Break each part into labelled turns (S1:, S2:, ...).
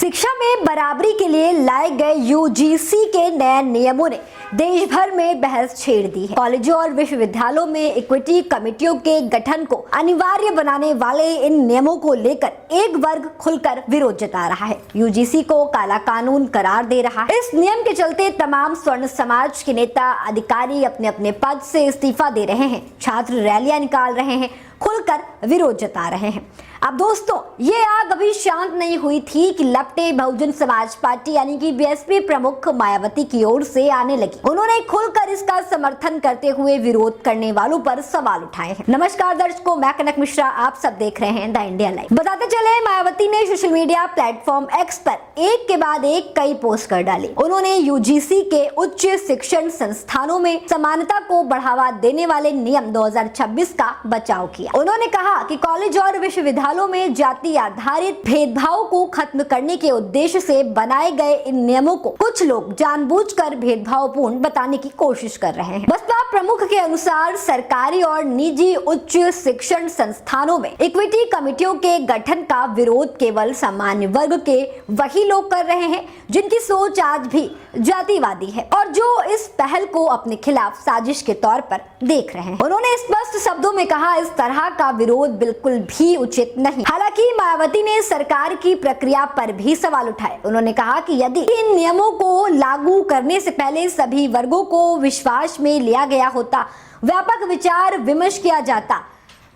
S1: शिक्षा में बराबरी के लिए लाए गए यूजीसी के नए नियमों ने देश भर में बहस छेड़ दी है। कॉलेजों और विश्वविद्यालयों में इक्विटी कमेटियों के गठन को अनिवार्य बनाने वाले इन नियमों को लेकर एक वर्ग खुलकर विरोध जता रहा है। यूजीसी को काला कानून करार दे रहा है। इस नियम के चलते तमाम स्वर्ण समाज के नेता अधिकारी अपने अपने पद से इस्तीफा दे रहे हैं, छात्र रैलियां निकाल रहे हैं, खुलकर विरोध जता रहे हैं। अब दोस्तों, ये आग अभी शांत नहीं हुई थी कि लपटे बहुजन समाज पार्टी यानी कि बीएसपी प्रमुख मायावती की ओर से आने लगी। उन्होंने खुलकर इसका समर्थन करते हुए विरोध करने वालों पर सवाल उठाए हैं। नमस्कार दर्शकों, मैं कनक मिश्रा, आप सब देख रहे हैं द इंडिया लाइव। बताते चले, मायावती ने सोशल मीडिया प्लेटफॉर्म एक्स पर एक के बाद एक कई पोस्ट कर डाली। उन्होंने यूजीसी के उच्च शिक्षण संस्थानों में समानता को बढ़ावा देने वाले नियम 2026 का बचाव किया। उन्होंने कहा कि कॉलेज और विश्वविद्यालय में जाति आधारित भेदभाव को खत्म करने के उद्देश्य से बनाए गए इन नियमों को कुछ लोग जानबूझकर भेदभावपूर्ण बताने की कोशिश कर रहे हैं। बसपा प्रमुख के अनुसार सरकारी और निजी उच्च शिक्षण संस्थानों में इक्विटी कमेटियों के गठन का विरोध केवल सामान्य वर्ग के वही लोग कर रहे हैं जिनकी सोच आज भी जातिवादी है और जो इस पहल को अपने खिलाफ साजिश के तौर पर देख रहे हैं। उन्होंने स्पष्ट शब्दों में कहा, इस तरह का विरोध बिल्कुल भी उचित नहीं। हालांकि मायावती ने सरकार की प्रक्रिया पर भी सवाल उठाए। उन्होंने कहा कि यदि इन नियमों को लागू करने से पहले सभी वर्गों को विश्वास में लिया गया होता, व्यापक विचार विमर्श किया जाता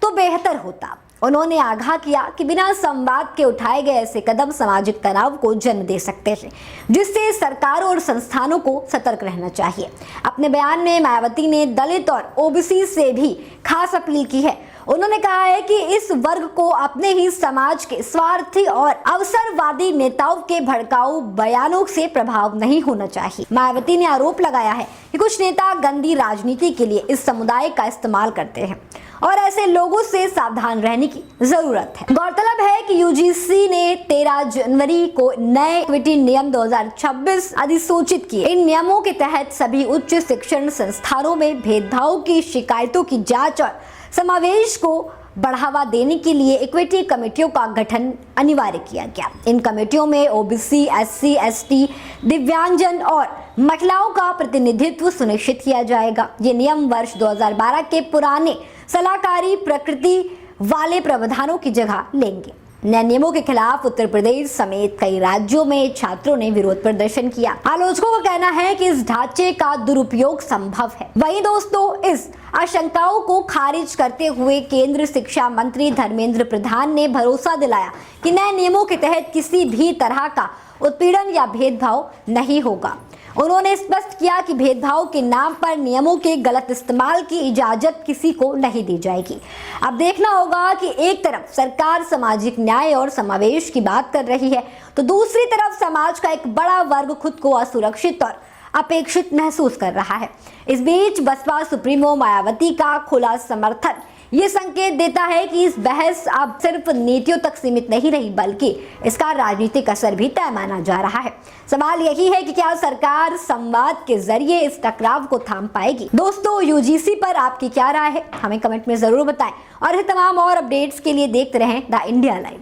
S1: तो बेहतर होता। उन्होंने आगाह किया कि बिना संवाद के उठाए गए ऐसे कदम सामाजिक तनाव को जन्म दे सकते हैं, जिससे सरकार और संस्थानों को सतर्क रहना चाहिए। अपने बयान में मायावती ने दलित और ओबीसी से भी खास अपील की है। उन्होंने कहा है कि इस वर्ग को अपने ही समाज के स्वार्थी और अवसरवादी नेताओं के भड़काऊ बयानों से प्रभाव नहीं होना चाहिए। मायावती ने आरोप लगाया है कि कुछ नेता गंदी राजनीति के लिए इस समुदाय का इस्तेमाल करते हैं और ऐसे लोगों से सावधान रहने की जरूरत है। गौरतलब है कि यूजीसी ने 13 जनवरी को नए इक्विटी नियम 2026 अधिसूचित किए। इन नियमों के तहत सभी उच्च शिक्षण संस्थानों में भेदभाव की शिकायतों की जांच और समावेश को बढ़ावा देने के लिए इक्विटी कमेटियों का गठन अनिवार्य किया गया। इन कमेटियों में ओबीसी, एससी, एसटी, दिव्यांगजन और महिलाओं का प्रतिनिधित्व सुनिश्चित किया जाएगा। ये नियम वर्ष 2012 के पुराने सलाहकारी प्रकृति वाले प्रावधानों की जगह लेंगे। नए नियमों के खिलाफ उत्तर प्रदेश समेत कई राज्यों में छात्रों ने विरोध प्रदर्शन किया। आलोचकों का कहना है कि इस ढांचे का दुरुपयोग संभव है। वहीं दोस्तों, इस आशंकाओं को खारिज करते हुए केंद्र शिक्षा मंत्री धर्मेंद्र प्रधान ने भरोसा दिलाया कि नए नियमों के तहत किसी भी तरह का उत्पीड़न या भेदभाव नहीं होगा। उन्होंने स्पष्ट किया कि भेदभाव के नाम पर नियमों के गलत इस्तेमाल की इजाजत किसी को नहीं दी जाएगी। अब देखना होगा कि एक तरफ सरकार सामाजिक न्याय और समावेश की बात कर रही है, तो दूसरी तरफ समाज का एक बड़ा वर्ग खुद को असुरक्षित और अपेक्षित महसूस कर रहा है। इस बीच बसपा सुप्रीमो मायावती का खुला समर्थन ये संकेत देता है कि इस बहस अब सिर्फ नीतियों तक सीमित नहीं रही, बल्कि इसका राजनीतिक असर भी तय माना जा रहा है। सवाल यही है कि क्या सरकार संवाद के जरिए इस टकराव को थाम पाएगी। दोस्तों, यूजीसी पर आपकी क्या राय है, हमें कमेंट में जरूर बताएं और तमाम और अपडेट्स के लिए देखते रहें द इंडिया लाइव।